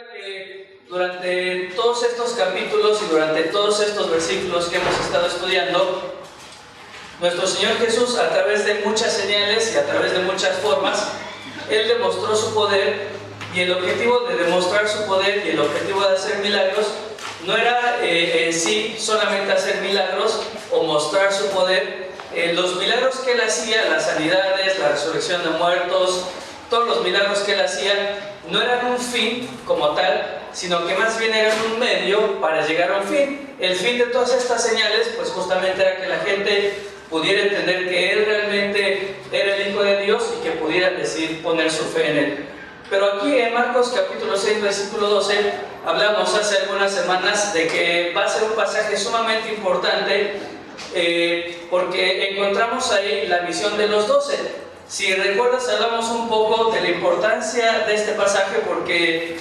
Que durante todos estos capítulos y durante todos estos versículos que hemos estado estudiando, nuestro Señor Jesús, a través de muchas señales y a través de muchas formas, Él demostró su poder, y el objetivo de demostrar su poder y el objetivo de hacer milagros no era en sí solamente hacer milagros o mostrar su poder. Los milagros que Él hacía, las sanidades, la resurrección de muertos, todos los milagros que Él hacía no eran un fin como tal, sino que más bien eran un medio para llegar a un fin. El fin de todas estas señales, pues justamente era que la gente pudiera entender que Él realmente era el Hijo de Dios y que pudieran decidir poner su fe en Él. Pero aquí en Marcos capítulo 6, versículo 12, hablamos hace algunas semanas de que va a ser un pasaje sumamente importante, porque encontramos ahí la misión de los 12. Si recuerdas, hablamos un poco de la importancia de este pasaje, porque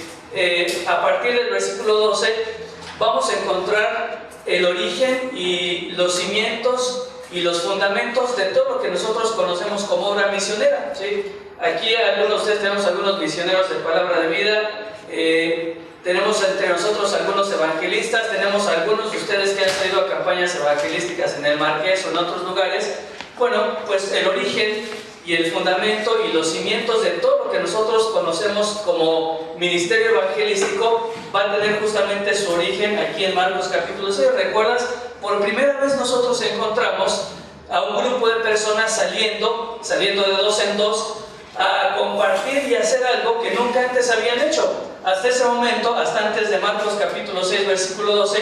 a partir del versículo 12 vamos a encontrar el origen y los cimientos y los fundamentos de todo lo que nosotros conocemos como obra misionera, ¿sí? Aquí algunos de ustedes tenemos algunos misioneros de palabra de vida, tenemos entre nosotros algunos evangelistas, tenemos algunos de ustedes que han salido a campañas evangelísticas en el Marqués o en otros lugares. Bueno, pues el origen y el fundamento y los cimientos de todo lo que nosotros conocemos como ministerio evangelístico va a tener justamente su origen aquí en Marcos capítulo 6. ¿Recuerdas? Por primera vez nosotros encontramos a un grupo de personas saliendo de dos en dos a compartir y hacer algo que nunca antes habían hecho. Hasta ese momento, hasta antes de Marcos capítulo 6 versículo 12,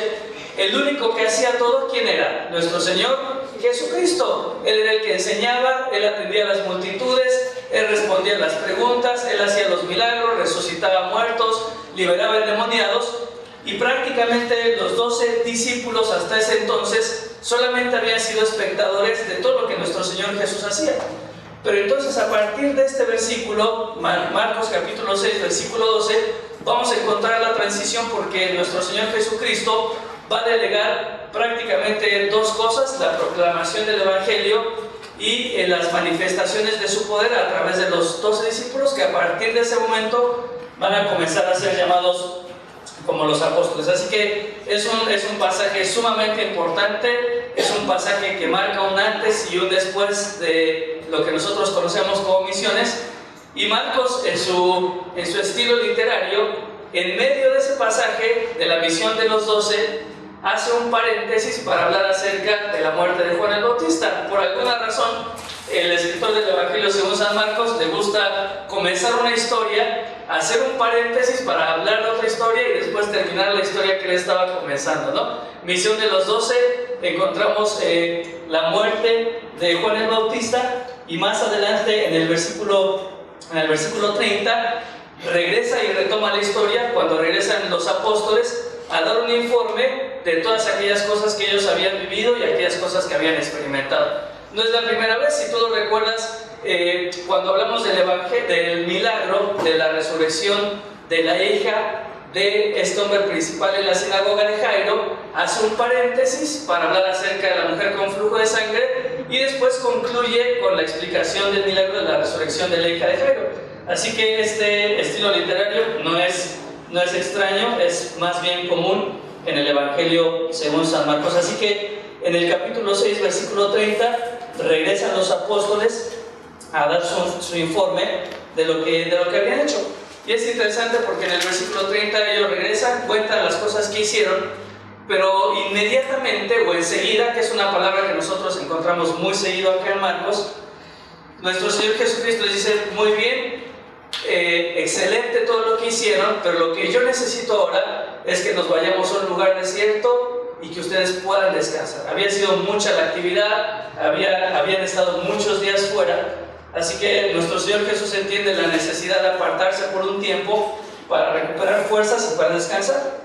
el único que hacía todo, ¿quién era? Nuestro Señor Jesucristo. Él era el que enseñaba, Él atendía a las multitudes, Él respondía a las preguntas, Él hacía los milagros, resucitaba muertos, liberaba endemoniados, y prácticamente los 12 discípulos hasta ese entonces solamente habían sido espectadores de todo lo que nuestro Señor Jesús hacía. Pero entonces, a partir de este versículo, Marcos capítulo 6 versículo 12, vamos a encontrar la transición, porque nuestro Señor Jesucristo va a delegar prácticamente dos cosas: la proclamación del Evangelio y las manifestaciones de su poder a través de los 12 discípulos, que a partir de ese momento van a comenzar a ser llamados como los apóstoles. Así que es un pasaje sumamente importante, es un pasaje que marca un antes y un después de lo que nosotros conocemos como misiones. Y Marcos, en su estilo literario, en medio de ese pasaje de la misión de los 12, hace un paréntesis para hablar acerca de la muerte de Juan el Bautista. Por alguna razón, el escritor del Evangelio según San Marcos le gusta comenzar una historia, hacer un paréntesis para hablar de otra historia y después terminar la historia que él estaba comenzando, ¿no? Misión de los 12, encontramos la muerte de Juan el Bautista, y más adelante en el versículo 30 regresa y retoma la historia cuando regresan los apóstoles a dar un informe de todas aquellas cosas que ellos habían vivido y aquellas cosas que habían experimentado. No es la primera vez, si tú lo recuerdas, cuando hablamos del milagro de la resurrección de la hija de este hombre principal en la sinagoga de Jairo, hace un paréntesis para hablar acerca de la mujer con flujo de sangre y después concluye con la explicación del milagro de la resurrección de la hija de Jairo. Así que este estilo literario no es extraño, es más bien común en el Evangelio según San Marcos. Así que en el capítulo 6, versículo 30, regresan los apóstoles a dar su informe de lo que habían hecho. Y es interesante porque en el versículo 30 ellos regresan, cuentan las cosas que hicieron, pero inmediatamente o enseguida, que es una palabra que nosotros encontramos muy seguido acá en Marcos, nuestro Señor Jesucristo les dice: muy bien, excelente todo lo que hicieron, pero lo que yo necesito ahora es que nos vayamos a un lugar desierto y que ustedes puedan descansar. Había sido mucha la actividad, habían estado muchos días fuera, así que nuestro Señor Jesús entiende la necesidad de apartarse por un tiempo para recuperar fuerzas y para descansar.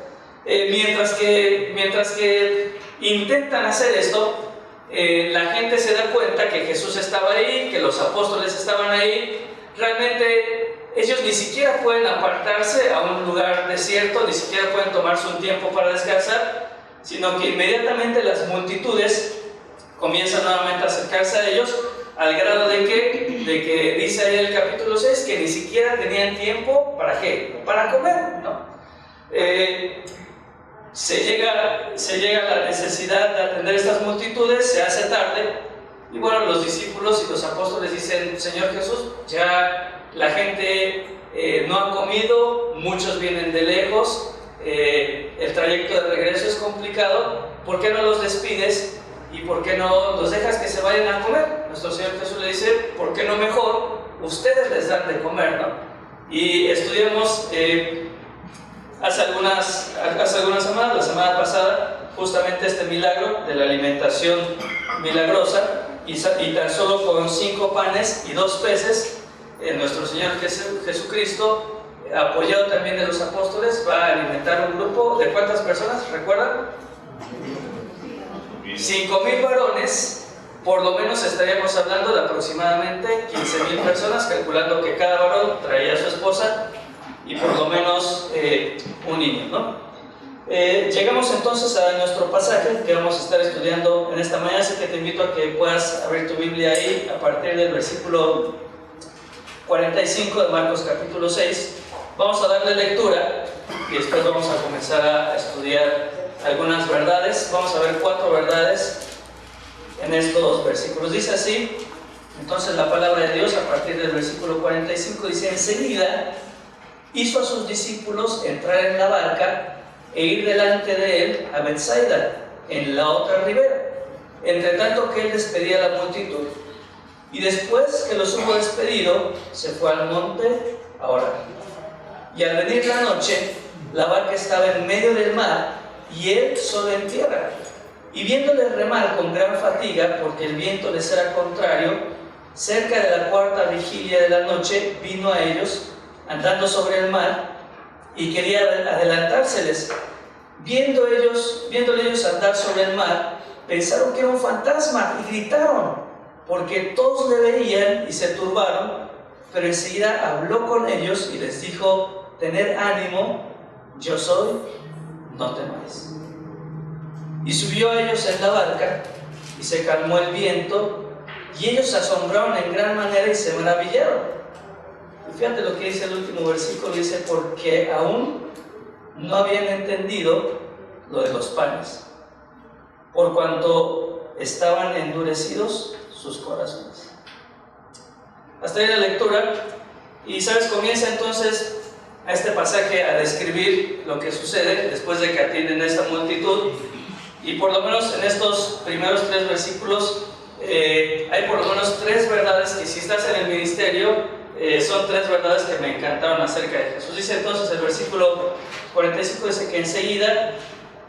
Mientras que intentan hacer esto, la gente se da cuenta que Jesús estaba ahí, que los apóstoles estaban ahí. Realmente ellos ni siquiera pueden apartarse a un lugar desierto, ni siquiera pueden tomarse un tiempo para descansar, sino que inmediatamente las multitudes comienzan nuevamente a acercarse a ellos, al grado de que dice ahí el capítulo 6 que ni siquiera tenían tiempo ¿para qué? Para comer, ¿no? Se llega a la necesidad de atender estas multitudes, se hace tarde, y bueno, los discípulos y los apóstoles dicen: Señor Jesús, ya la gente no ha comido, muchos vienen de lejos, el trayecto de regreso es complicado, ¿por qué no los despides y por qué no los dejas que se vayan a comer? Nuestro Señor Jesús le dice: ¿por qué no mejor ustedes les dan de comer, ¿no? Y estudiamos hace algunas semanas, la semana pasada, justamente este milagro de la alimentación milagrosa, y tan solo con 5 panes y 2 peces, nuestro Señor Jesucristo, apoyado también de los apóstoles, va a alimentar un grupo de ¿cuántas personas? ¿Recuerdan? 5,000 varones. Por lo menos estaríamos hablando de aproximadamente 15,000 personas, calculando que cada varón traía a su esposa y por lo menos un niño, ¿no? Llegamos entonces a nuestro pasaje que vamos a estar estudiando en esta mañana, así que te invito a que puedas abrir tu Biblia ahí a partir del versículo 45 de Marcos capítulo 6. Vamos a darle lectura y después vamos a comenzar a estudiar algunas verdades. Vamos a ver 4 verdades en estos versículos. Dice así, entonces, la palabra de Dios a partir del versículo 45, dice: enseguida hizo a sus discípulos entrar en la barca e ir delante de él a Betsaida, en la otra ribera, entre tanto que él despedía a la multitud. Y después que los hubo despedido, se fue al monte a orar. Y al venir la noche, la barca estaba en medio del mar y él solo en tierra. Y viéndole remar con gran fatiga, porque el viento les era contrario, cerca de la 4ª vigilia de la noche vino a ellos, andando sobre el mar, y quería adelantárseles. Viéndole ellos andar sobre el mar, pensaron que era un fantasma y gritaron, porque todos le veían y se turbaron. Pero enseguida habló con ellos y les dijo: tened ánimo, yo soy, no temáis. Y subió a ellos en la barca, y se calmó el viento, y ellos se asombraron en gran manera y se maravillaron. Y fíjate lo que dice el último versículo, dice: porque aún no habían entendido lo de los panes, por cuanto estaban endurecidos sus corazones. Hasta ahí la lectura. Y sabes, comienza entonces a este pasaje a describir lo que sucede después de que atienden a esta multitud. Y por lo menos en estos primeros 3 versículos hay por lo menos 3 verdades que, si estás en el ministerio, son 3 verdades que me encantaron acerca de Jesús. Dice entonces el versículo 45, dice que enseguida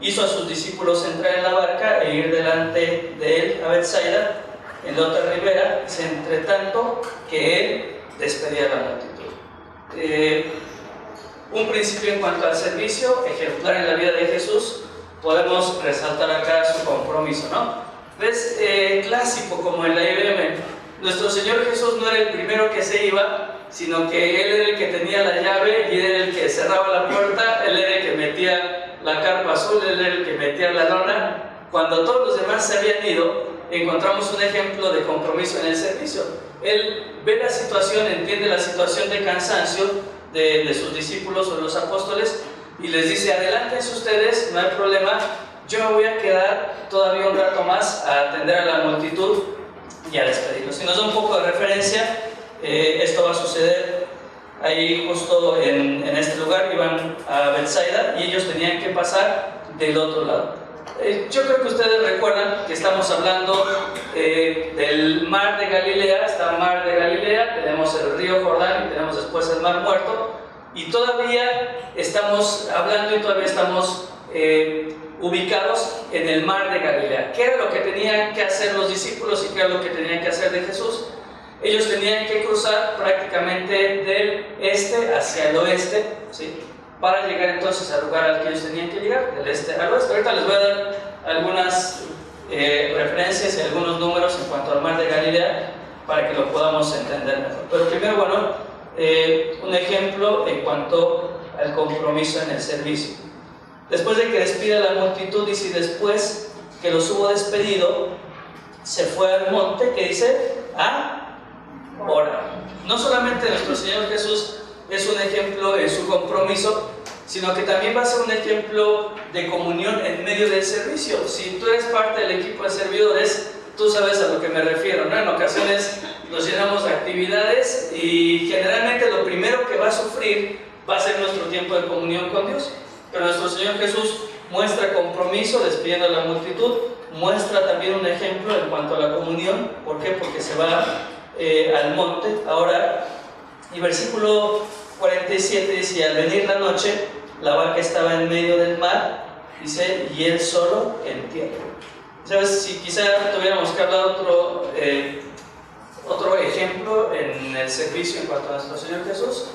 hizo a sus discípulos entrar en la barca e ir delante de él a Betsaida, en la otra ribera, dice: entre tanto que él despedía a la multitud. Un principio en cuanto al servicio ejemplar en la vida de Jesús, podemos resaltar acá su compromiso, ¿no? ¿Ves? Clásico como en la IBM, nuestro Señor Jesús no era el primero que se iba, sino que Él era el que tenía la llave y era el que cerraba la puerta, Él era el que metía la carpa azul, Él era el que metía la lona. Cuando todos los demás se habían ido, encontramos un ejemplo de compromiso en el servicio. Él ve la situación, entiende la situación de cansancio de sus discípulos o de los apóstoles, y les dice: adelántense ustedes, no hay problema, yo me voy a quedar todavía un rato más a atender a la multitud y a despedirlos. Si nos da un poco de referencia, esto va a suceder ahí justo en este lugar. Iban a Betsaida y ellos tenían que pasar del otro lado. Yo creo que ustedes recuerdan que estamos hablando del mar de Galilea. Está el mar de Galilea, tenemos el río Jordán y tenemos después el mar Muerto, y todavía estamos hablando y todavía estamos ubicados en el mar de Galilea. ¿Qué era lo que tenían que hacer los discípulos y qué era lo que tenían que hacer de Jesús? Ellos tenían que cruzar prácticamente del este hacia el oeste, ¿sí?, para llegar entonces al lugar al que ellos tenían que llegar, del este al oeste. Ahorita les voy a dar algunas referencias y algunos números en cuanto al mar de Galilea para que lo podamos entender mejor. Pero primero, bueno, un ejemplo en cuanto al compromiso en el servicio. Después de que despide a la multitud, dice: y después que los hubo despedido, se fue al monte, que dice, a orar. No solamente nuestro Señor Jesús es un ejemplo en su compromiso, sino que también va a ser un ejemplo de comunión en medio del servicio. Si tú eres parte del equipo de servidores, tú sabes a lo que me refiero, ¿no? En ocasiones nos llenamos de actividades y generalmente lo primero que va a sufrir va a ser nuestro tiempo de comunión con Dios. Pero nuestro Señor Jesús muestra compromiso despidiendo a la multitud, muestra también un ejemplo en cuanto a la comunión. ¿Por qué? Porque se va al monte a orar. Y versículo 47 dice: y al venir la noche, la barca estaba en medio del mar, dice, y él solo en tierra. ¿Sabes? Si quizá tuviéramos que hablar otro ejemplo en el servicio en cuanto a nuestro Señor Jesús,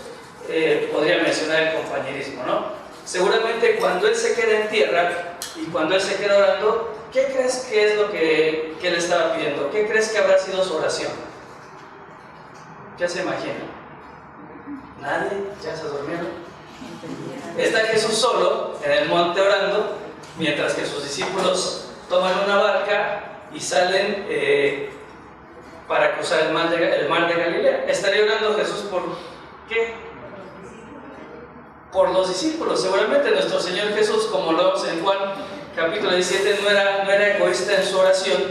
podría mencionar el compañerismo, ¿no? Seguramente cuando Él se queda en tierra y cuando Él se queda orando, ¿qué crees que es lo que Él estaba pidiendo? ¿Qué crees que habrá sido su oración? ¿Qué se imagina? ¿Nadie? ¿Ya se durmieron? Está Jesús solo en el monte orando, mientras que sus discípulos toman una barca y salen para cruzar el mar de Galilea. ¿Estaría orando Jesús por qué? Por los discípulos. Seguramente nuestro Señor Jesús, como lo vemos en Juan capítulo 17, no era egoísta en su oración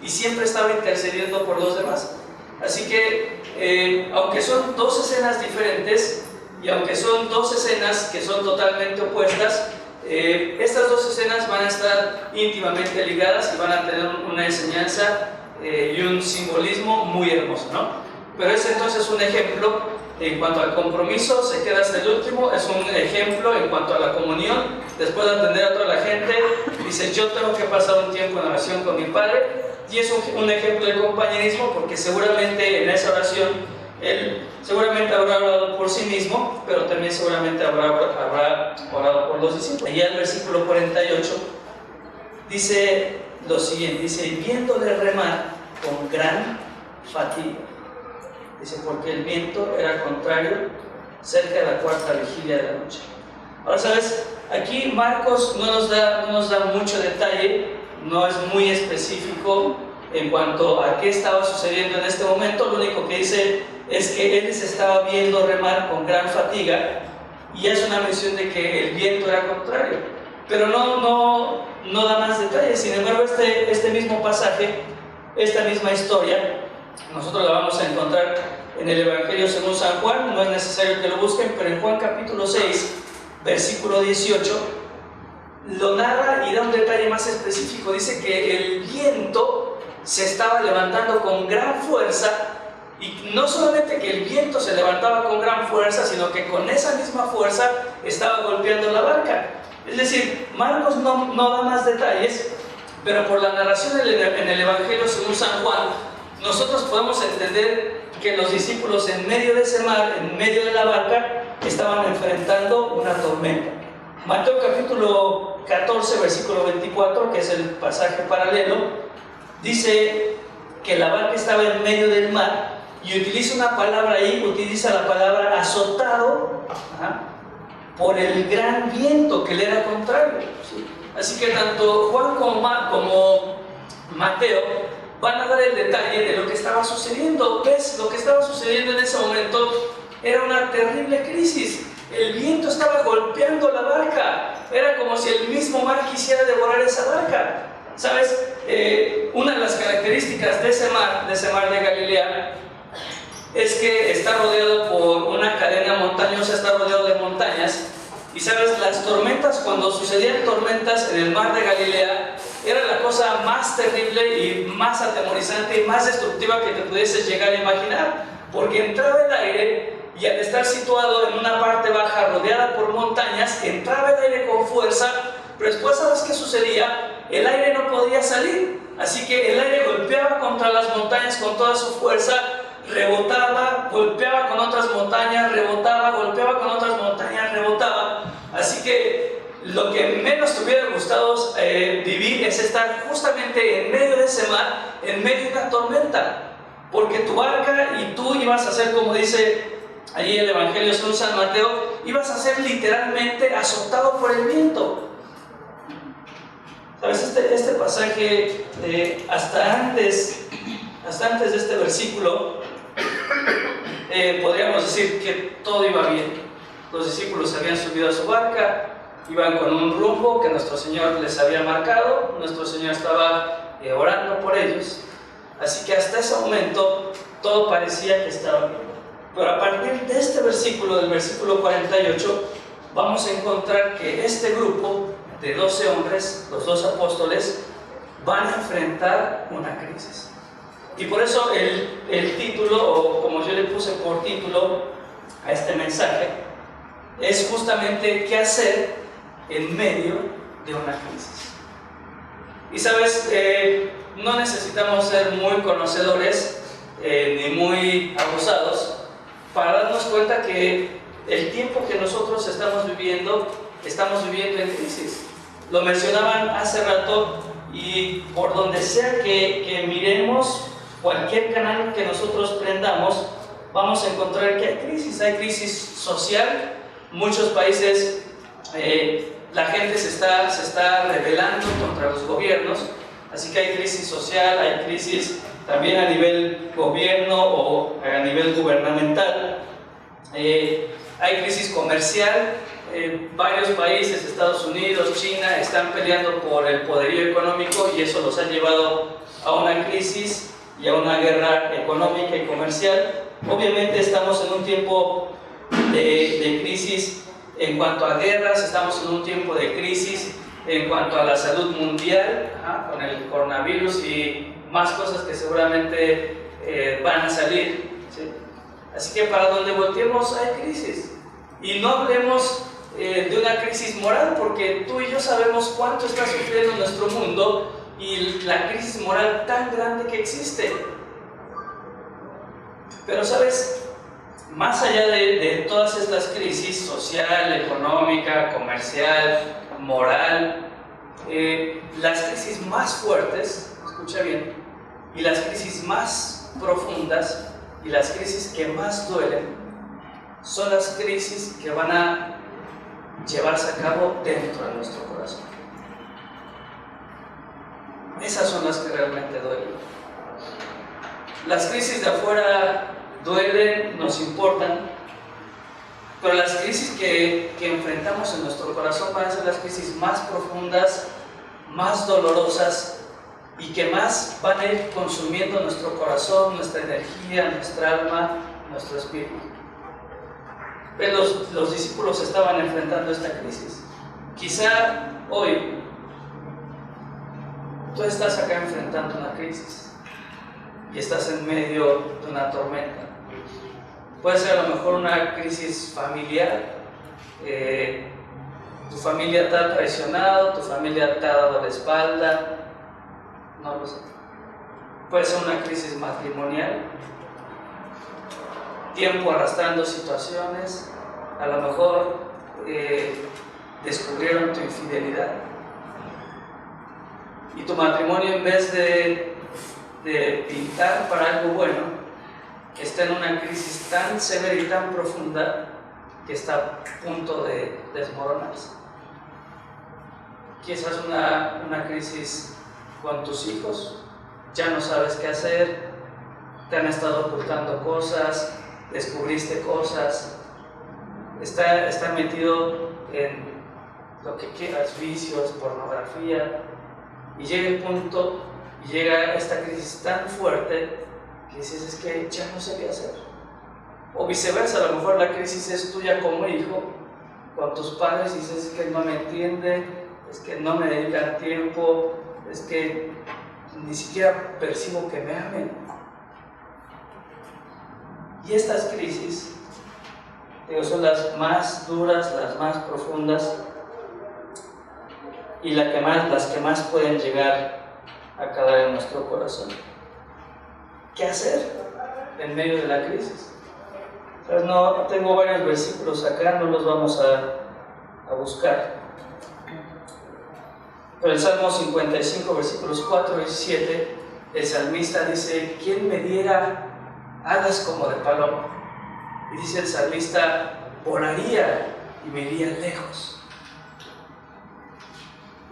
y siempre estaba intercediendo por los demás. Así que, aunque son dos escenas diferentes y aunque son dos escenas que son totalmente opuestas, estas dos escenas van a estar íntimamente ligadas y van a tener una enseñanza y un simbolismo muy hermoso, ¿no? Pero es entonces un ejemplo en cuanto al compromiso, se queda hasta el último. Es un ejemplo en cuanto a la comunión. Después de atender a toda la gente, dice: yo tengo que pasar un tiempo en oración con mi Padre. Y es un ejemplo de compañerismo, porque seguramente en esa oración él seguramente habrá orado por sí mismo, pero también seguramente habrá orado por los discípulos. Allá el versículo 48 dice lo siguiente, dice: viéndole remar con gran fatiga. Dice: porque el viento era contrario cerca de la cuarta vigilia de la noche. Ahora, ¿sabes? Aquí Marcos no nos da mucho detalle, no es muy específico en cuanto a qué estaba sucediendo en este momento. Lo único que dice es que él se estaba viendo remar con gran fatiga, y es una mención de que el viento era contrario, pero no da más detalles. Sin embargo, este mismo pasaje, esta misma historia, nosotros la vamos a encontrar en el Evangelio según San Juan. No es necesario que lo busquen, pero en Juan capítulo 6, versículo 18, lo narra y da un detalle más específico. Dice que el viento se estaba levantando con gran fuerza, y no solamente que el viento se levantaba con gran fuerza, sino que con esa misma fuerza estaba golpeando la barca. Es decir, Marcos no da más detalles, pero por la narración en el Evangelio según San Juan, nosotros podemos entender que los discípulos en medio de ese mar, en medio de la barca, estaban enfrentando una tormenta. Mateo capítulo 14, versículo 24, que es el pasaje paralelo, dice que la barca estaba en medio del mar, y utiliza una palabra ahí, utiliza la palabra azotado por el gran viento que le era contrario, ¿sí? Así que tanto Juan como Mateo van a dar el detalle de lo que estaba sucediendo. ¿Ves? Lo que estaba sucediendo en ese momento era una terrible crisis. El viento estaba golpeando la barca, era como si el mismo mar quisiera devorar esa barca. ¿Sabes? Una de las características de ese mar de Galilea, es que está rodeado por una cadena montañosa, está rodeado de montañas. Y sabes, las tormentas, cuando sucedían tormentas en el mar de Galilea, era la cosa más terrible y más atemorizante y más destructiva que te pudieses llegar a imaginar, porque entraba el aire, y al estar situado en una parte baja rodeada por montañas, entraba el aire con fuerza, pero después, ¿sabes qué sucedía? El aire no podía salir, así que el aire golpeaba contra las montañas con toda su fuerza, rebotaba, golpeaba con otras montañas, rebotaba, golpeaba con otras montañas, rebotaba. Así que lo que menos te hubiera gustado vivir es estar justamente en medio de ese mar, en medio de una tormenta, porque tu barca y tú ibas a ser, como dice allí el Evangelio según San Mateo, ibas a ser literalmente azotado por el viento. ¿Sabes? Este pasaje, hasta antes de este versículo, podríamos decir que todo iba bien. Los discípulos se habían subido a su barca, iban con un rumbo que nuestro Señor les había marcado, nuestro Señor estaba orando por ellos, así que hasta ese momento todo parecía que estaba bien. Pero a partir de este versículo, del versículo 48, vamos a encontrar que este grupo de 12 hombres, los 2 apóstoles, van a enfrentar una crisis. Y por eso el título, o como yo le puse por título a este mensaje, es justamente qué hacer en medio de una crisis. Y sabes, no necesitamos ser muy conocedores ni muy abusados para darnos cuenta que el tiempo que nosotros estamos viviendo en crisis. Lo mencionaban hace rato, y por donde sea que miremos, cualquier canal que nosotros prendamos, vamos a encontrar que hay crisis social. Muchos países la gente se está rebelando contra los gobiernos, así que hay crisis social, hay crisis también a nivel gobierno o a nivel gubernamental, hay crisis comercial. Varios países, Estados Unidos, China, están peleando por el poderío económico y eso los ha llevado a una crisis y a una guerra económica y comercial. Obviamente estamos en un tiempo de crisis en cuanto a guerras, estamos en un tiempo de crisis en cuanto a la salud mundial, con el coronavirus y más cosas que seguramente van a salir, ¿sí? Así que para donde volteemos hay crisis. Y no hablemos de una crisis moral, porque tú y yo sabemos cuánto está sufriendo nuestro mundo y la crisis moral tan grande que existe. Pero sabes, más allá de todas estas crisis social, económica, comercial, moral, las crisis más fuertes, escucha bien, y las crisis más profundas y las crisis que más duelen son las crisis que van a llevarse a cabo dentro de nuestro corazón. Esas son las que realmente duelen. Las crisis de afuera duelen, nos importan, pero las crisis que enfrentamos en nuestro corazón van a ser las crisis más profundas, más dolorosas y que más van a ir consumiendo nuestro corazón, nuestra energía, nuestra alma, nuestro espíritu. Los discípulos estaban enfrentando esta crisis. Quizá hoy tú estás acá enfrentando una crisis y estás en medio de una tormenta. Puede ser a lo mejor una crisis familiar. Tu familia te ha traicionado, tu familia te ha dado la espalda, no lo sé. Puede ser una crisis matrimonial, tiempo arrastrando situaciones, a lo mejor descubrieron tu infidelidad y tu matrimonio, en vez de pintar para algo bueno, está en una crisis tan severa y tan profunda que está a punto de desmoronarse. Quizás una crisis con tus hijos, ya no sabes qué hacer, te han estado ocultando cosas, descubriste cosas, está metido en lo que quieras, vicios, pornografía, y llega el punto, y llega esta crisis tan fuerte que dices, es que ya no sé qué hacer. O viceversa, a lo mejor la crisis es tuya como hijo, con tus padres, y dices, es que no me entienden, es que no me dedican tiempo, es que ni siquiera percibo que me amen. Y estas crisis, son las más duras, las más profundas y las que más pueden llegar a calar en nuestro corazón. ¿Qué hacer en medio de la crisis? Pues no, tengo varios versículos acá, no los vamos a buscar. Pero el Salmo 55, versículos 4 y 7, el salmista dice, ¿quién me diera alas como de paloma? Y dice el salmista, volaría y me iría lejos.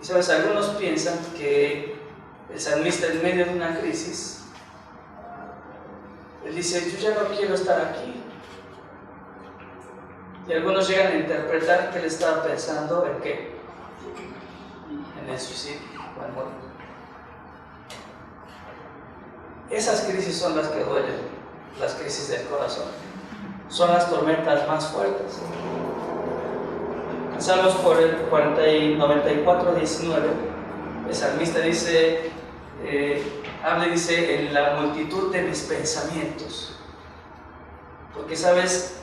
Y sabes, algunos piensan que el salmista en medio de una crisis, él dice, yo ya no quiero estar aquí. Y algunos llegan a interpretar que él estaba pensando en qué, en el suicidio o en morir. Esas crisis son las que duelen, las crisis del corazón. Son las tormentas más fuertes. En Salmos 94, 19, el salmista dice, dice, en la multitud de mis pensamientos. Porque, ¿sabes?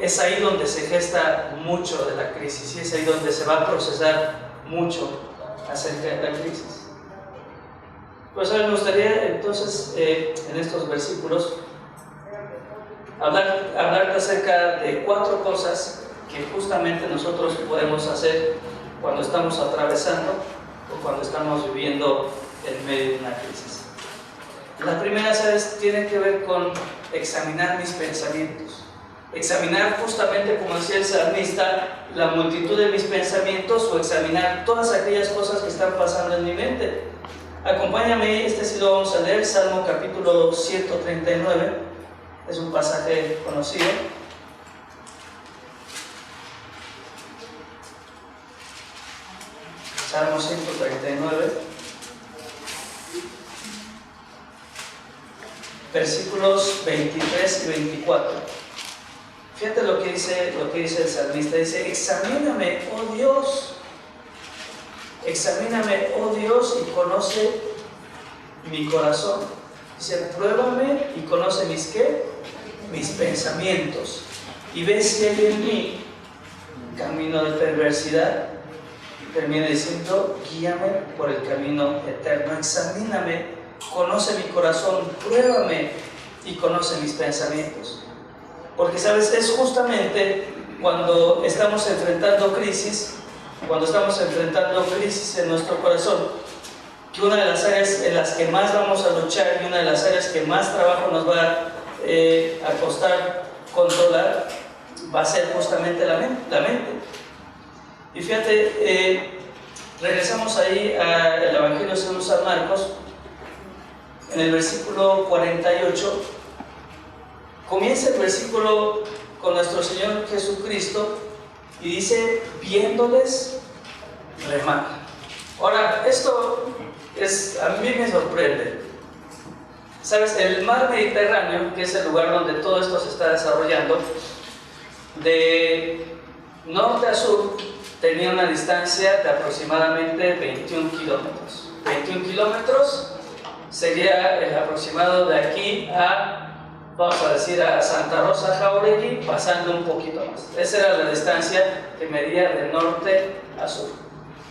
Es ahí donde se gesta mucho de la crisis y es ahí donde se va a procesar mucho acerca de la crisis. Pues a mí me gustaría entonces en estos versículos hablarte acerca de 4 cosas que justamente nosotros podemos hacer cuando estamos atravesando o cuando estamos viviendo en medio de una crisis. La primera, ¿sabes?, tiene que ver con examinar mis pensamientos. Examinar justamente, como decía el salmista, la multitud de mis pensamientos, o examinar todas aquellas cosas que están pasando en mi mente. Acompáñame, sí lo vamos a leer, Salmo capítulo 139, es un pasaje conocido. Salmo 139, versículos 23 y 24. Fíjate lo que dice el salmista. Dice: examíname, oh Dios, y conoce mi corazón. Dice: pruébame y conoce mis pensamientos, y ve si hay en mí camino de perversidad. Y termina diciendo: guíame por el camino eterno. Examíname, conoce mi corazón, pruébame y conoce mis pensamientos. Porque, ¿sabes?, es justamente cuando estamos enfrentando crisis en nuestro corazón, que una de las áreas en las que más vamos a luchar y una de las áreas que más trabajo nos va a costar controlar va a ser justamente la mente. Y fíjate, regresamos ahí al Evangelio según San Marcos, en el versículo 48. Comienza el versículo con nuestro Señor Jesucristo y dice: viéndoles remar. Ahora, esto a mí me sorprende. ¿Sabes? El mar Mediterráneo, que es el lugar donde todo esto se está desarrollando, de norte a sur, tenía una distancia de aproximadamente 21 kilómetros. 21 kilómetros sería el aproximado de aquí a, vamos a decir, a Santa Rosa Jauregui, pasando un poquito más. Esa era la distancia que medía de norte a sur.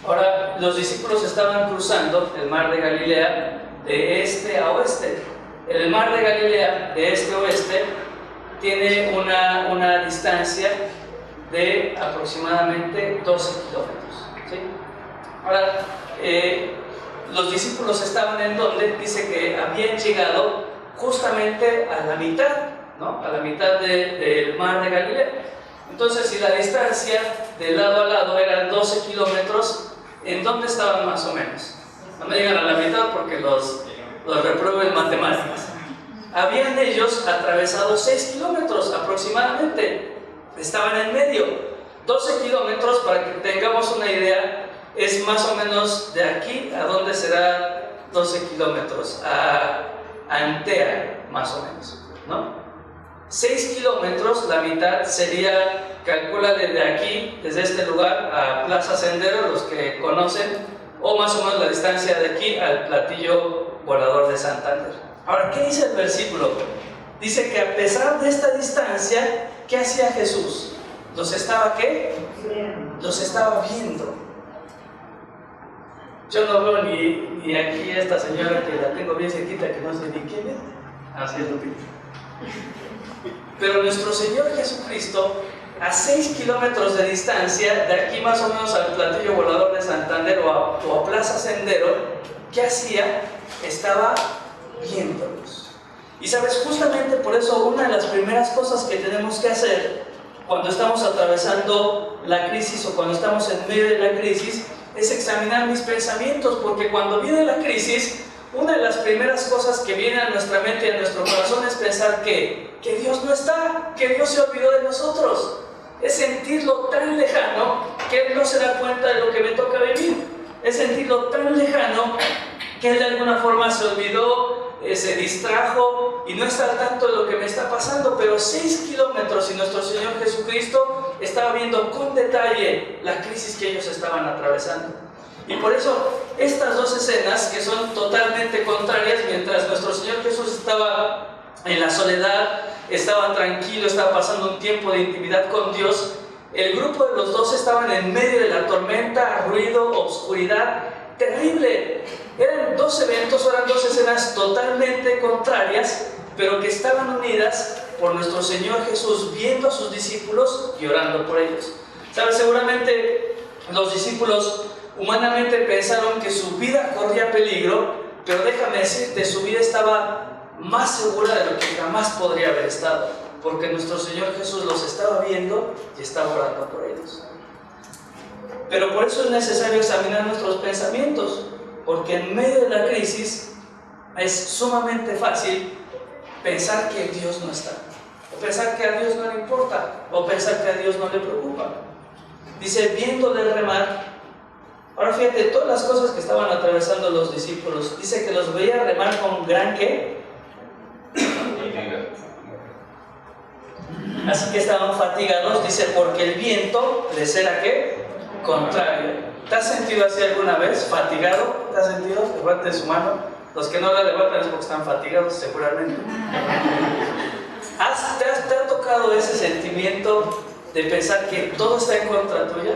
Ahora, los discípulos estaban cruzando el mar de Galilea de este a oeste. El mar de Galilea de este a oeste tiene una distancia de aproximadamente 12 kilómetros. ¿Sí? Ahora, los discípulos estaban en donde dice que habían llegado justamente a la mitad, ¿no? A la mitad del mar de Galilea. Entonces, si la distancia de lado a lado eran 12 kilómetros, ¿en dónde estaban más o menos? No me digan a la mitad porque los repruebo en matemáticas. Habían ellos atravesado 6 kilómetros aproximadamente, estaban en medio. 12 kilómetros, para que tengamos una idea, es más o menos de aquí a dónde será 12 kilómetros, a Antea, más o menos, ¿no? 6 kilómetros, la mitad sería, calcula desde aquí, desde este lugar a Plaza Sendero, los que conocen, o más o menos la distancia de aquí al platillo volador de Santander. Ahora, ¿qué dice el versículo? Dice que a pesar de esta distancia, ¿qué hacía Jesús? ¿Los estaba qué? Los estaba viendo. Yo no veo ni aquí a esta señora que la tengo bien cerquita, que no sé ni quién es. Así es lo que. Pero nuestro Señor Jesucristo, a 6 kilómetros de distancia, de aquí más o menos al platillo volador de Santander o a Plaza Sendero, ¿qué hacía? Estaba viéndolos. Y sabes, justamente por eso una de las primeras cosas que tenemos que hacer cuando estamos atravesando la crisis o cuando estamos en medio de la crisis es examinar mis pensamientos, porque cuando viene la crisis, una de las primeras cosas que viene a nuestra mente y a nuestro corazón es pensar que Dios no está, que Dios se olvidó de nosotros, es sentirlo tan lejano que él no se da cuenta de lo que me toca vivir. Es sentirlo tan lejano que él de alguna forma se olvidó, se distrajo y no está al tanto de lo que me está pasando. Pero 6 kilómetros y nuestro Señor Jesucristo estaba viendo con detalle la crisis que ellos estaban atravesando. Y por eso estas dos escenas, que son totalmente contrarias, mientras nuestro Señor Jesús estaba en la soledad, estaba tranquilo, estaba pasando un tiempo de intimidad con Dios, el grupo de los dos estaban en medio de la tormenta, ruido, oscuridad terrible. Eran dos eventos, eran dos escenas totalmente contrarias, pero que estaban unidas por nuestro Señor Jesús viendo a sus discípulos y orando por ellos. ¿Sabes? Seguramente los discípulos humanamente pensaron que su vida corría peligro, pero déjame decirte, su vida estaba más segura de lo que jamás podría haber estado, porque nuestro Señor Jesús los estaba viendo y estaba orando por ellos. Pero por eso es necesario examinar nuestros pensamientos, porque en medio de la crisis es sumamente fácil pensar que Dios no está, o pensar que a Dios no le importa, o pensar que a Dios no le preocupa. Dice, viéndole remar. Ahora fíjate, todas las cosas que estaban atravesando los discípulos, dice que los veía remar con gran ¿qué? Así que estaban fatigados, dice, porque el viento les era ¿qué? Contrario. ¿Te has sentido así alguna vez? ¿Fatigado? ¿Te has sentido? Levanten su mano. Los que no la levantan es porque están fatigados, seguramente. ¿Te ha tocado ese sentimiento de pensar que todo está en contra tuya?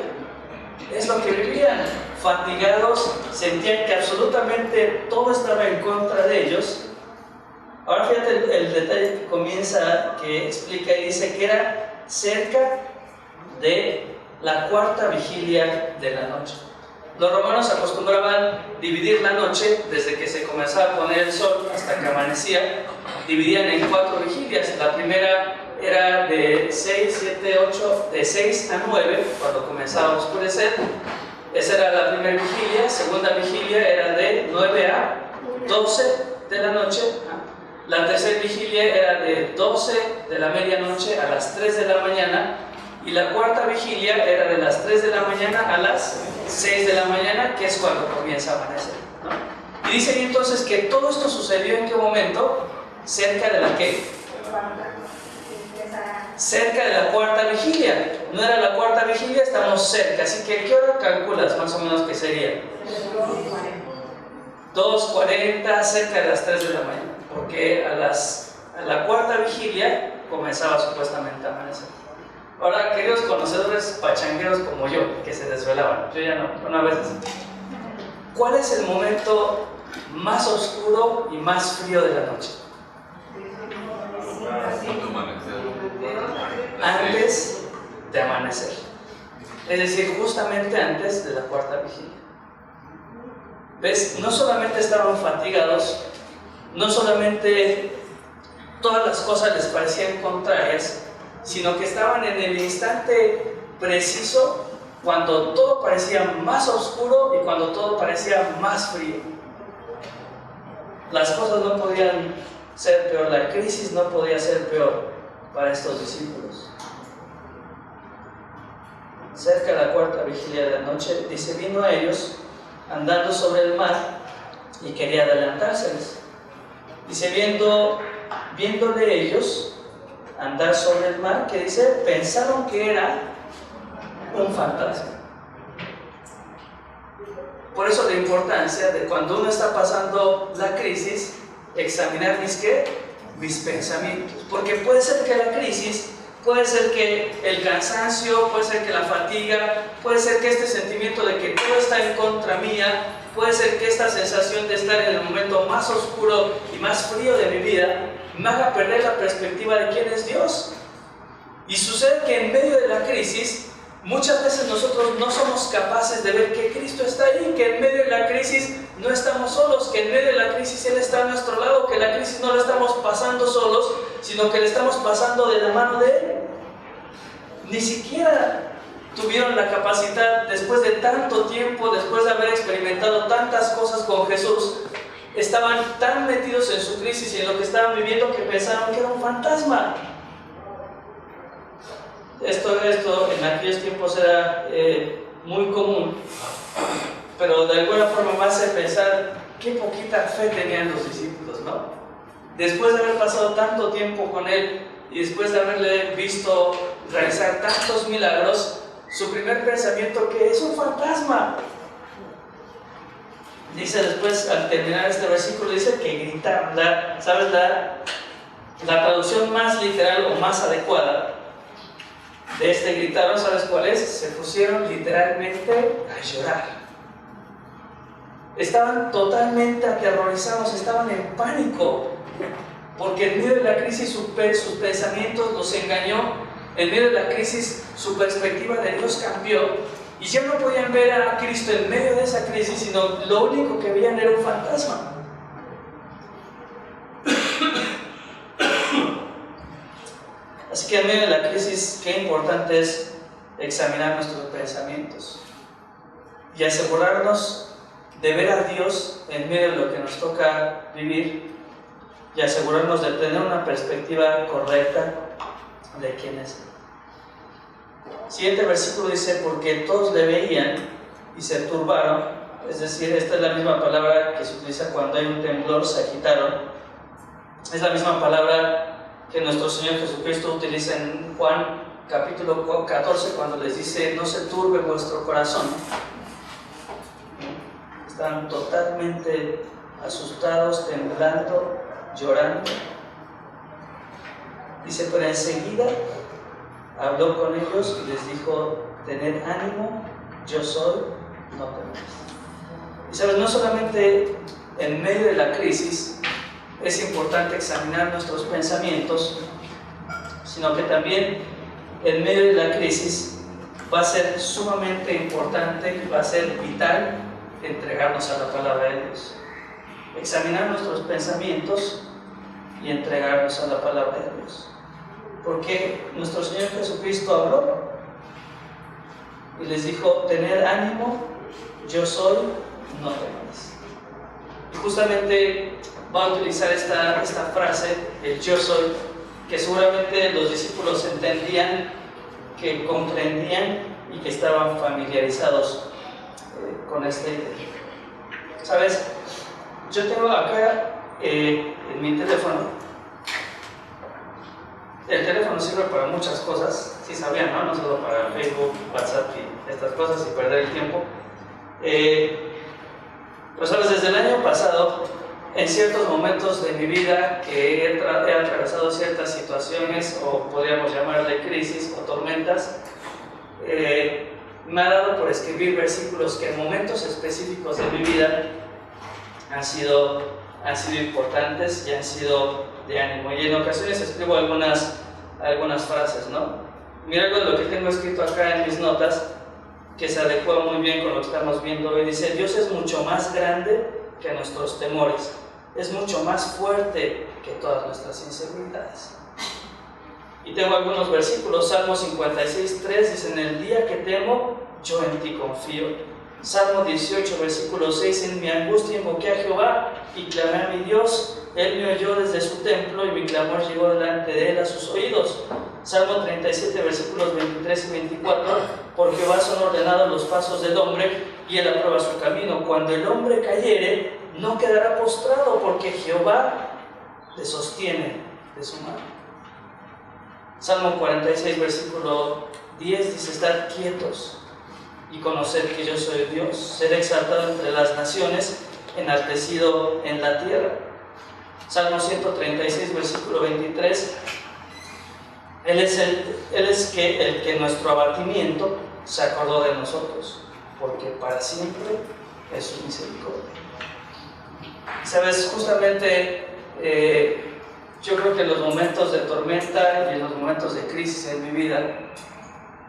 Es lo que vivían, fatigados, sentían que absolutamente todo estaba en contra de ellos. Ahora fíjate el detalle que comienza, que explica y dice que era cerca de la cuarta vigilia de la noche. Los romanos acostumbraban dividir la noche desde que se comenzaba a poner el sol hasta que amanecía. Dividían en 4 vigilias. La primera era de 6, 7, 8, de 6 a 9, cuando comenzaba a oscurecer. Esa era la primera vigilia. Segunda vigilia era de 9 a 12 de la noche. La tercera vigilia era de 12 de la medianoche a las 3 de la mañana. Y la cuarta vigilia era de las 3 de la mañana a las 6 de la mañana, que es cuando comienza a amanecer, ¿no? Y dice entonces que todo esto sucedió ¿en qué momento? Cerca de la ¿qué? Cerca de la cuarta vigilia. No era la cuarta vigilia, estamos cerca. Así que ¿qué hora calculas más o menos que sería? 2:40, cerca de las 3 de la mañana. Porque a la cuarta vigilia comenzaba supuestamente a amanecer. Ahora, queridos conocedores pachangueros como yo, que se desvelaban, yo ya no, una vez. ¿Cuál es el momento más oscuro y más frío de la noche? Antes de amanecer. Es decir, justamente antes de la cuarta vigilia. ¿Ves? No solamente estaban fatigados, no solamente todas las cosas les parecían contrarias, sino que estaban en el instante preciso cuando todo parecía más oscuro y cuando todo parecía más frío. Las cosas no podían ser peor, la crisis no podía ser peor para estos discípulos. Cerca de la cuarta vigilia de la noche, dice, vino a ellos andando sobre el mar y quería adelantárseles. Dice, viéndole ellos andar sobre el mar, que dice, pensaron que era un fantasma. Por eso la importancia de cuando uno está pasando la crisis, examinar mis pensamientos. Porque puede ser que la crisis, puede ser que el cansancio, puede ser que la fatiga, puede ser que este sentimiento de que todo está en contra mía, puede ser que esta sensación de estar en el momento más oscuro y más frío de mi vida me haga perder la perspectiva de quién es Dios. Y sucede que en medio de la crisis, muchas veces nosotros no somos capaces de ver que Cristo está ahí, que en medio de la crisis no estamos solos, que en medio de la crisis Él está a nuestro lado, que la crisis no la estamos pasando solos, sino que la estamos pasando de la mano de Él. Ni siquiera tuvieron la capacidad, después de tanto tiempo, después de haber experimentado tantas cosas con Jesús, estaban tan metidos en su crisis y en lo que estaban viviendo que pensaron que era un fantasma. Esto en aquellos tiempos era muy común, pero de alguna forma me hace pensar qué poquita fe tenían los discípulos, ¿no? Después de haber pasado tanto tiempo con Él y después de haberle visto realizar tantos milagros, su primer pensamiento que es un fantasma. Dice después, al terminar este versículo, dice que gritaron. ¿Sabes? La traducción más literal o más adecuada de este gritaron, ¿sabes cuál es? Se pusieron literalmente a llorar. Estaban totalmente aterrorizados, estaban en pánico, porque en medio de la crisis sus pensamientos los engañó, en medio de la crisis su perspectiva de Dios cambió, y ya no podían ver a Cristo en medio de esa crisis, sino lo único que veían era un fantasma. Así que en medio de la crisis, qué importante es examinar nuestros pensamientos y asegurarnos de ver a Dios en medio de lo que nos toca vivir y asegurarnos de tener una perspectiva correcta de quién es Él. Siguiente versículo dice, porque todos le veían y se turbaron, es decir, esta es la misma palabra que se utiliza cuando hay un temblor, se agitaron, es la misma palabra que nuestro Señor Jesucristo utiliza en Juan capítulo 14 cuando les dice, no se turbe vuestro corazón. Están totalmente asustados, temblando, llorando. Dice, pero enseguida habló con ellos y les dijo, tened ánimo, yo soy, no temáis. Y sabes, no solamente en medio de la crisis es importante examinar nuestros pensamientos, sino que también en medio de la crisis va a ser sumamente importante y va a ser vital entregarnos a la palabra de Dios. Examinar nuestros pensamientos y entregarnos a la palabra de Dios. Porque nuestro Señor Jesucristo habló y les dijo, tened ánimo, yo soy, no temáis. Y justamente va a utilizar esta frase, el yo soy, que seguramente los discípulos entendían, que comprendían y que estaban familiarizados con esta idea. ¿Sabes? Yo tengo acá en mi teléfono. El teléfono sirve para muchas cosas, si sabían, ¿no? No solo para Facebook, WhatsApp y estas cosas y perder el tiempo. Pues sabes, desde el año pasado, en ciertos momentos de mi vida que he atravesado ciertas situaciones, o podríamos llamarle crisis o tormentas, me ha dado por escribir versículos que en momentos específicos de mi vida han sido importantes y han sido de ánimo. Y en ocasiones escribo algunas frases, ¿no? Mira algo de lo que tengo escrito acá en mis notas, que se adecua muy bien con lo que estamos viendo hoy. Dice, Dios es mucho más grande que nuestros temores, es mucho más fuerte que todas nuestras inseguridades. Y tengo algunos versículos. Salmo 56:3 dice, en el día que temo, yo en ti confío. Salmo 18, versículo 6, en mi angustia invoqué a Jehová y clamé a mi Dios. Él me oyó desde su templo y mi clamor llegó delante de él a sus oídos. Salmo 37, versículos 23 y 24, por Jehová son ordenados los pasos del hombre y él aprueba su camino. Cuando el hombre cayere, no quedará postrado, porque Jehová le sostiene de su mano. Salmo 46, versículo 10 dice, estad quietos y conocer que yo soy Dios, seré exaltado entre las naciones, enaltecido en la tierra. Salmo 136, versículo 23, Él es el que en nuestro abatimiento se acordó de nosotros, porque para siempre es su misericordia. Sabes, justamente yo creo que en los momentos de tormenta y en los momentos de crisis en mi vida,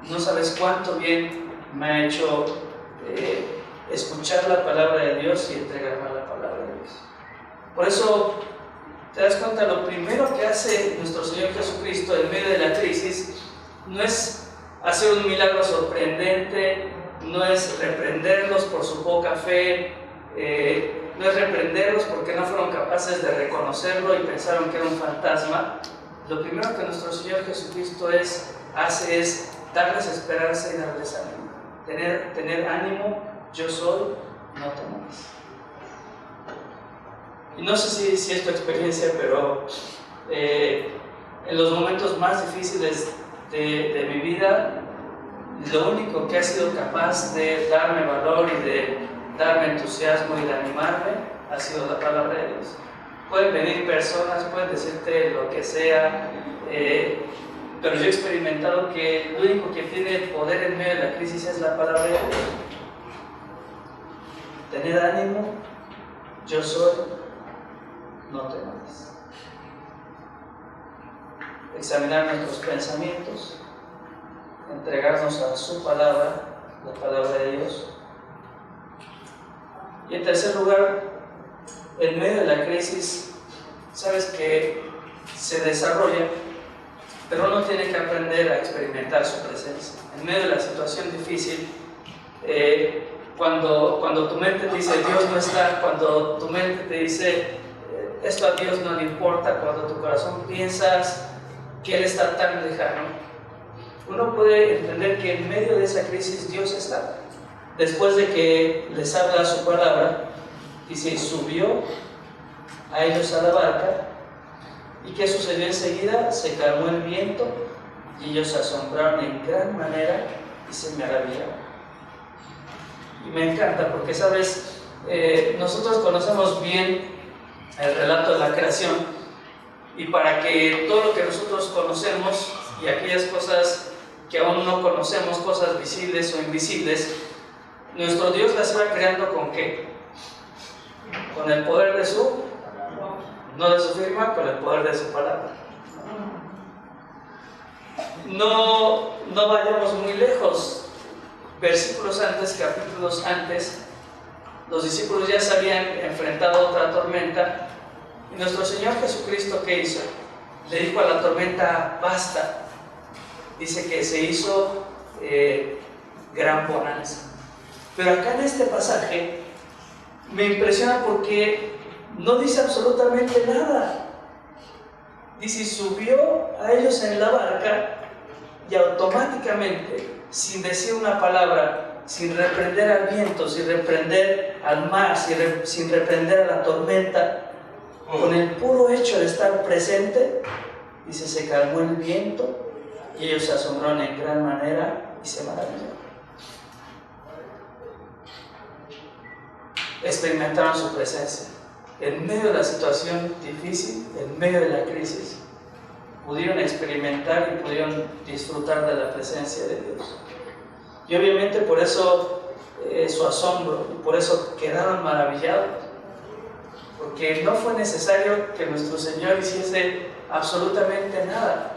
no sabes cuánto bien me ha hecho escuchar la palabra de Dios y entregarme a la palabra de Dios. Por eso, te das cuenta, lo primero que hace nuestro Señor Jesucristo en medio de la crisis no es hacer un milagro sorprendente, no es reprenderlos por su poca fe, no es reprenderlos porque no fueron capaces de reconocerlo y pensaron que era un fantasma. Lo primero que nuestro Señor Jesucristo es hace es darles esperanza y darles ánimo. Tener ánimo, yo soy, no temas. Y no sé si es tu experiencia, pero en los momentos más difíciles de mi vida, lo único que ha sido capaz de darme valor y de darme entusiasmo y de animarme ha sido la palabra de Dios. Pueden venir personas, pueden decirte lo que sea, pero yo he experimentado que lo único que tiene poder en medio de la crisis es la palabra de Dios. Tener ánimo, yo soy, no temas. Examinar nuestros pensamientos, entregarnos a su palabra, la palabra de Dios. Y en tercer lugar, en medio de la crisis, sabes que se desarrolla, pero uno tiene que aprender a experimentar su presencia. En medio de la situación difícil, cuando tu mente te dice Dios no está, cuando tu mente te dice esto a Dios no le importa, cuando tu corazón piensas que Él está tan lejano, uno puede entender que en medio de esa crisis Dios está. Después de que les habla su palabra, dice, subió a ellos a la barca, y ¿qué sucedió enseguida? Se calmó el viento, y ellos se asombraron en gran manera y se maravillaron. Y me encanta porque, ¿sabes? Nosotros conocemos bien el relato de la creación, y para que todo lo que nosotros conocemos y aquellas cosas que aún no conocemos, cosas visibles o invisibles, nuestro Dios las iba creando ¿con qué? Con el poder de su, no de su firma, con el poder de su palabra. No vayamos muy lejos. Versículos antes, capítulos antes, los discípulos ya se habían enfrentado a otra tormenta, y nuestro Señor Jesucristo, ¿qué hizo? Le dijo a la tormenta, basta. Dice que se hizo gran bonanza. Pero acá en este pasaje me impresiona porque no dice absolutamente nada. Dice, subió a ellos en la barca, y automáticamente, sin decir una palabra, sin reprender al viento, sin reprender al mar, sin reprender a la tormenta, con el puro hecho de estar presente, dice, se calmó el viento, y ellos se asombraron en gran manera y se maravillaron. Experimentaron su presencia. En medio de la situación difícil, en medio de la crisis, pudieron experimentar y pudieron disfrutar de la presencia de Dios. Y obviamente por eso su asombro, y por eso quedaron maravillados, porque no fue necesario que nuestro Señor hiciese absolutamente nada.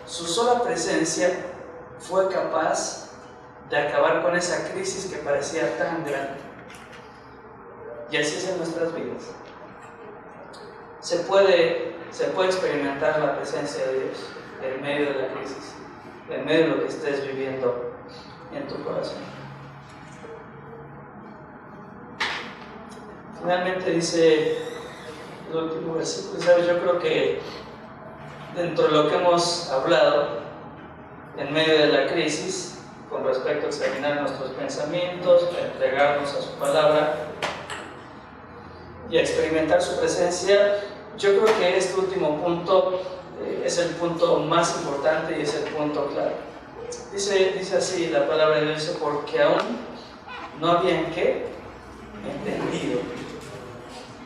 Su sola presencia fue capaz de acabar con esa crisis que parecía tan grande. Y así es en nuestras vidas. Se puede experimentar la presencia de Dios en medio de la crisis, en medio de lo que estés viviendo en tu corazón. Finalmente dice el último versículo, ¿sabes? Yo creo que dentro de lo que hemos hablado en medio de la crisis, con respecto a examinar nuestros pensamientos, a entregarnos a su palabra y a experimentar su presencia, yo creo que este último punto es el punto más importante y es el punto clave. Dice así la palabra de Dios, porque aún no habían entendido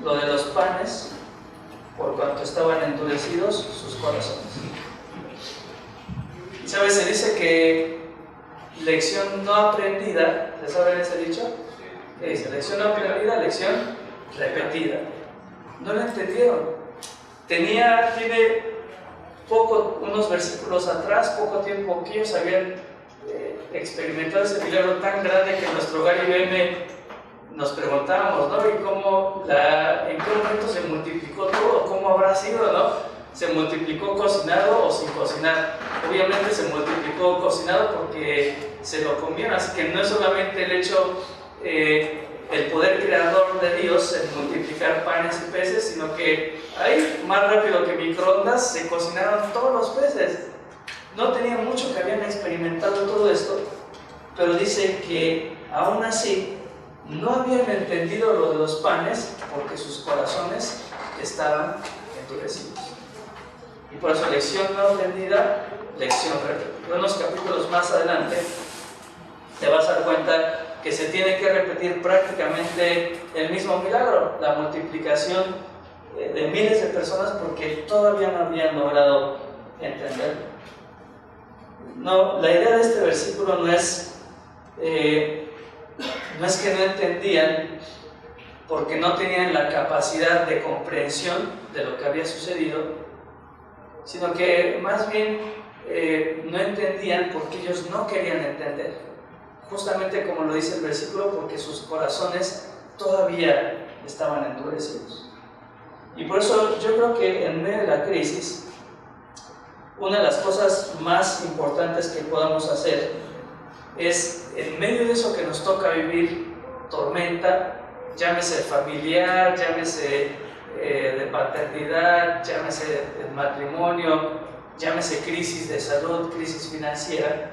lo de los panes, por cuanto estaban endurecidos sus corazones. Y sabes, se dice que lección no aprendida, ¿se sabe ese dicho? ¿Qué dice? Lección no aprendida, lección repetida. No lo entendieron. Tiene unos versículos atrás, poco tiempo que ellos habían experimentado ese milagro tan grande que en nuestro hogar IBM nos preguntábamos, ¿no? ¿En qué momento se multiplicó todo? ¿Cómo habrá sido, no? ¿Se multiplicó cocinado o sin cocinar? Obviamente se multiplicó cocinado porque se lo comieron, así que no es solamente el hecho, el poder creador de Dios en multiplicar panes y peces, sino que ahí, más rápido que microondas, se cocinaron todos los peces. no tenían mucho que habían experimentado todo esto, pero dice que aún así no habían entendido lo de los panes porque sus corazones estaban endurecidos. Y por eso lección no aprendida, lección repetida. Unos capítulos más adelante te vas a dar cuenta que se tiene que repetir prácticamente el mismo milagro, la multiplicación de miles de personas, porque todavía no habían logrado entenderlo. No, la idea de este versículo no es que no entendían porque no tenían la capacidad de comprensión de lo que había sucedido, sino que más bien no entendían porque ellos no querían entender. Justamente como lo dice el versículo, porque sus corazones todavía estaban endurecidos. Y por eso yo creo que en medio de la crisis, una de las cosas más importantes que podamos hacer es, en medio de eso que nos toca vivir, tormenta, llámese familiar, llámese de paternidad, llámese de matrimonio, llámese crisis de salud, crisis financiera,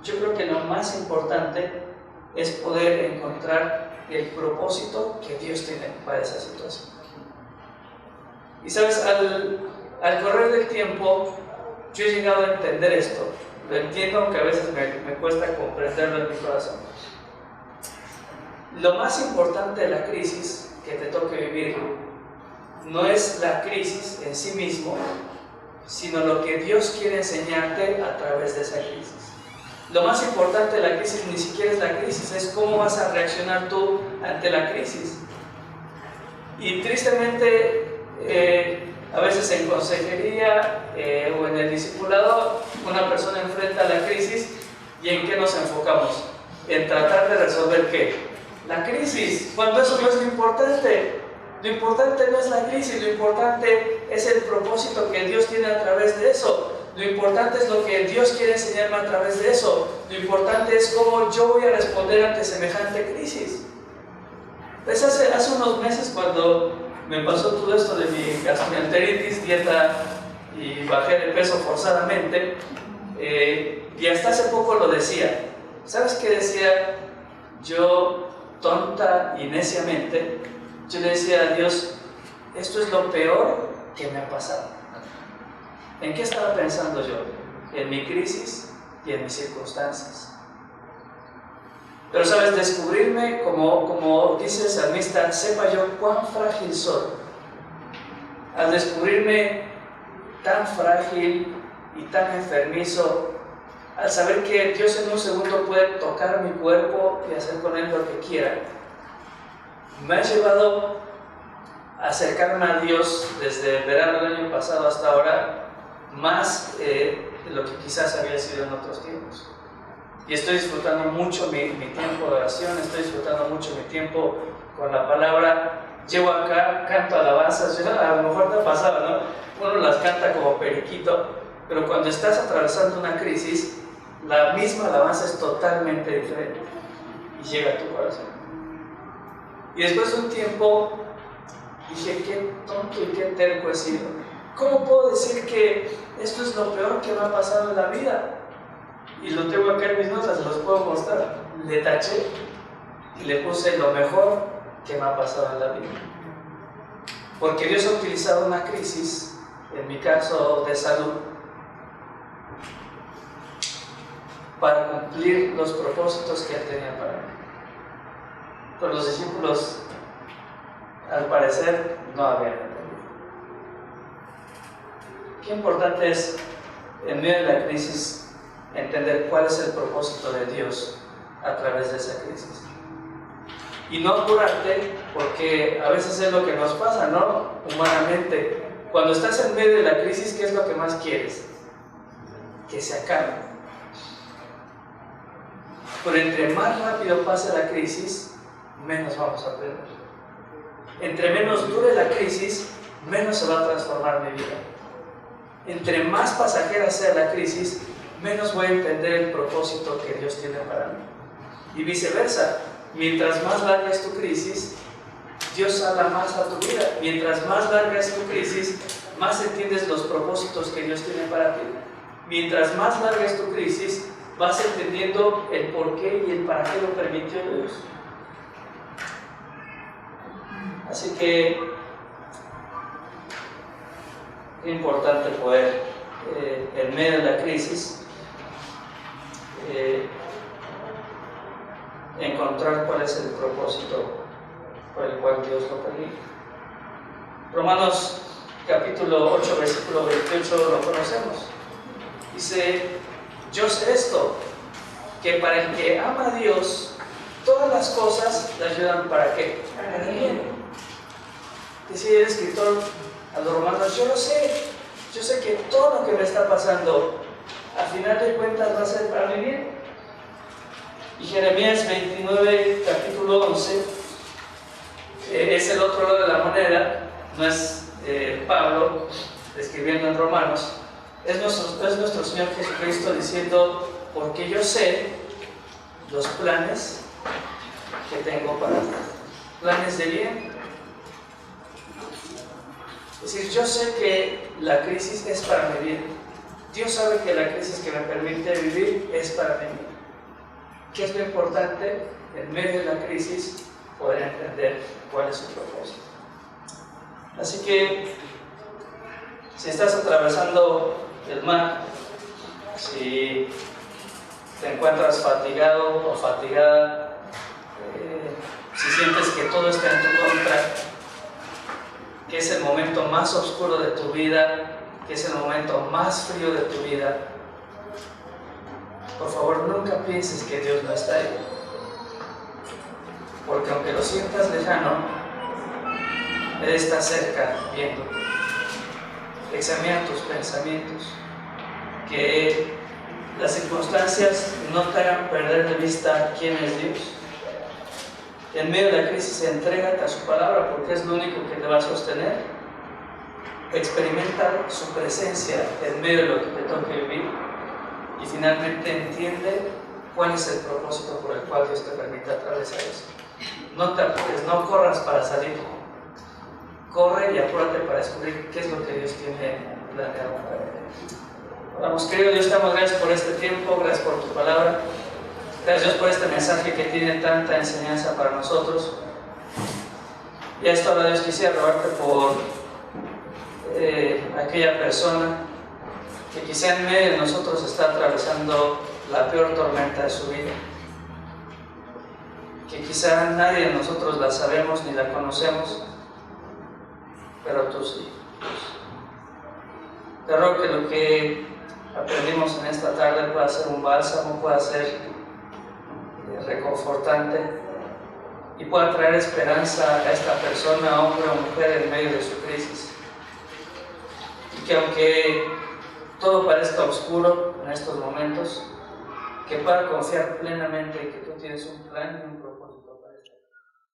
yo creo que lo más importante es poder encontrar el propósito que Dios tiene para esa situación. Y sabes, al correr del tiempo, yo he llegado a entender esto. Lo entiendo, aunque a veces me cuesta comprenderlo en mi corazón. Lo más importante de la crisis que te toque vivir no es la crisis en sí mismo, sino lo que Dios quiere enseñarte a través de esa crisis. Lo más importante de la crisis ni siquiera es la crisis, es cómo vas a reaccionar tú ante la crisis. Y tristemente, a veces en consejería o en el discipulado, una persona enfrenta la crisis y ¿en qué nos enfocamos? En tratar de resolver ¿qué? La crisis, cuando eso no es lo importante. Lo importante no es la crisis, lo importante es el propósito que Dios tiene a través de eso. Lo importante es lo que Dios quiere enseñarme a través de eso. Lo importante es cómo yo voy a responder ante semejante crisis. Pues hace unos meses, cuando me pasó todo esto de mi gastroenteritis, dieta y bajé de peso forzadamente, y hasta hace poco lo decía. ¿Sabes qué decía? Yo, tonta y neciamente, yo le decía a Dios, esto es lo peor que me ha pasado. ¿En qué estaba pensando yo? En mi crisis y en mis circunstancias. Pero sabes, descubrirme, como dice el salmista, sepa yo cuán frágil soy. Al descubrirme tan frágil y tan enfermizo, al saber que Dios en un segundo puede tocar mi cuerpo y hacer con él lo que quiera, me ha llevado a acercarme a Dios desde el verano del año pasado hasta ahora, más de lo que quizás había sido en otros tiempos. Y estoy disfrutando mucho mi tiempo de oración, estoy disfrutando mucho mi tiempo con la palabra. Llego acá, canto alabanzas, a lo mejor te ha pasado, ¿no? Uno las canta como periquito, pero cuando estás atravesando una crisis, la misma alabanza es totalmente diferente y llega a tu corazón. Y después de un tiempo dije, qué tonto y qué terco he sido. ¿Cómo puedo decir que esto es lo peor que me ha pasado en la vida? Y lo tengo acá en mis notas, los puedo mostrar. Le taché y le puse lo mejor que me ha pasado en la vida. Porque Dios ha utilizado una crisis, en mi caso de salud, para cumplir los propósitos que Él tenía para mí. Pero los discípulos, al parecer, no habían entendido. Qué importante es, en medio de la crisis, entender cuál es el propósito de Dios a través de esa crisis. Y no apurarte, porque a veces es lo que nos pasa, ¿no? Humanamente. Cuando estás en medio de la crisis, ¿qué es lo que más quieres? Que se acabe. Pero entre más rápido pase la crisis, menos vamos a aprender. Entre menos dure la crisis, menos se va a transformar mi vida. Entre más pasajera sea la crisis, menos voy a entender el propósito que Dios tiene para mí. Y viceversa, mientras más larga es tu crisis, Dios habla más a tu vida. Mientras más larga es tu crisis, más entiendes los propósitos que Dios tiene para ti. mientras más larga es tu crisis, vas entendiendo el por qué y el para qué lo permitió Dios. Así que es importante poder, en medio de la crisis, encontrar cuál es el propósito por el cual Dios lo permite. Romanos capítulo 8, versículo 28 lo conocemos. Dice: yo sé esto, que para el que ama a Dios, todas las cosas le ayudan ¿para qué? Para el bien. Decía el escritor a los romanos: yo sé que todo lo que me está pasando, al final de cuentas va a ser para mi bien. Y Jeremías 29, capítulo 11, es el otro lado de la moneda, no es Pablo escribiendo en Romanos, es nuestro Señor Jesucristo diciendo: porque yo sé los planes que tengo para ti, planes de bien. Es decir, yo sé que la crisis es para mi bien. Dios sabe que la crisis que me permite vivir es para mi bien. ¿Qué es lo importante? En medio de la crisis, poder entender cuál es su propósito. Así que, si estás atravesando el mar, si te encuentras fatigado o fatigada, si sientes que todo está en tu contra, que es el momento más oscuro de tu vida, que es el momento más frío de tu vida, por favor, nunca pienses que Dios no está ahí. Porque aunque lo sientas lejano, Él está cerca viendo. Examina tus pensamientos, que las circunstancias no te hagan perder de vista quién es Dios. En medio de la crisis, entrégate a su palabra, porque es lo único que te va a sostener. Experimenta su presencia en medio de lo que te toque vivir. Y finalmente entiende cuál es el propósito por el cual Dios te permite atravesar eso. No te apures, no corras para salir. Corre y apúrate para descubrir qué es lo que Dios tiene planeado para ti. Oramos. Querido Dios, te damos gracias por este tiempo, gracias por tu palabra. Gracias, Dios, por este mensaje que tiene tanta enseñanza para nosotros. Y a esta hora, Dios, quisiera rogarte por aquella persona que quizá en medio de nosotros está atravesando la peor tormenta de su vida, que quizá nadie de nosotros la sabemos ni la conocemos, pero tú sí. Te ruego que lo que aprendimos en esta tarde pueda ser un bálsamo, pueda ser reconfortante y pueda traer esperanza a esta persona, hombre o mujer, en medio de su crisis. Y que aunque todo parezca oscuro en estos momentos, que pueda confiar plenamente en que tú tienes un plan y un propósito.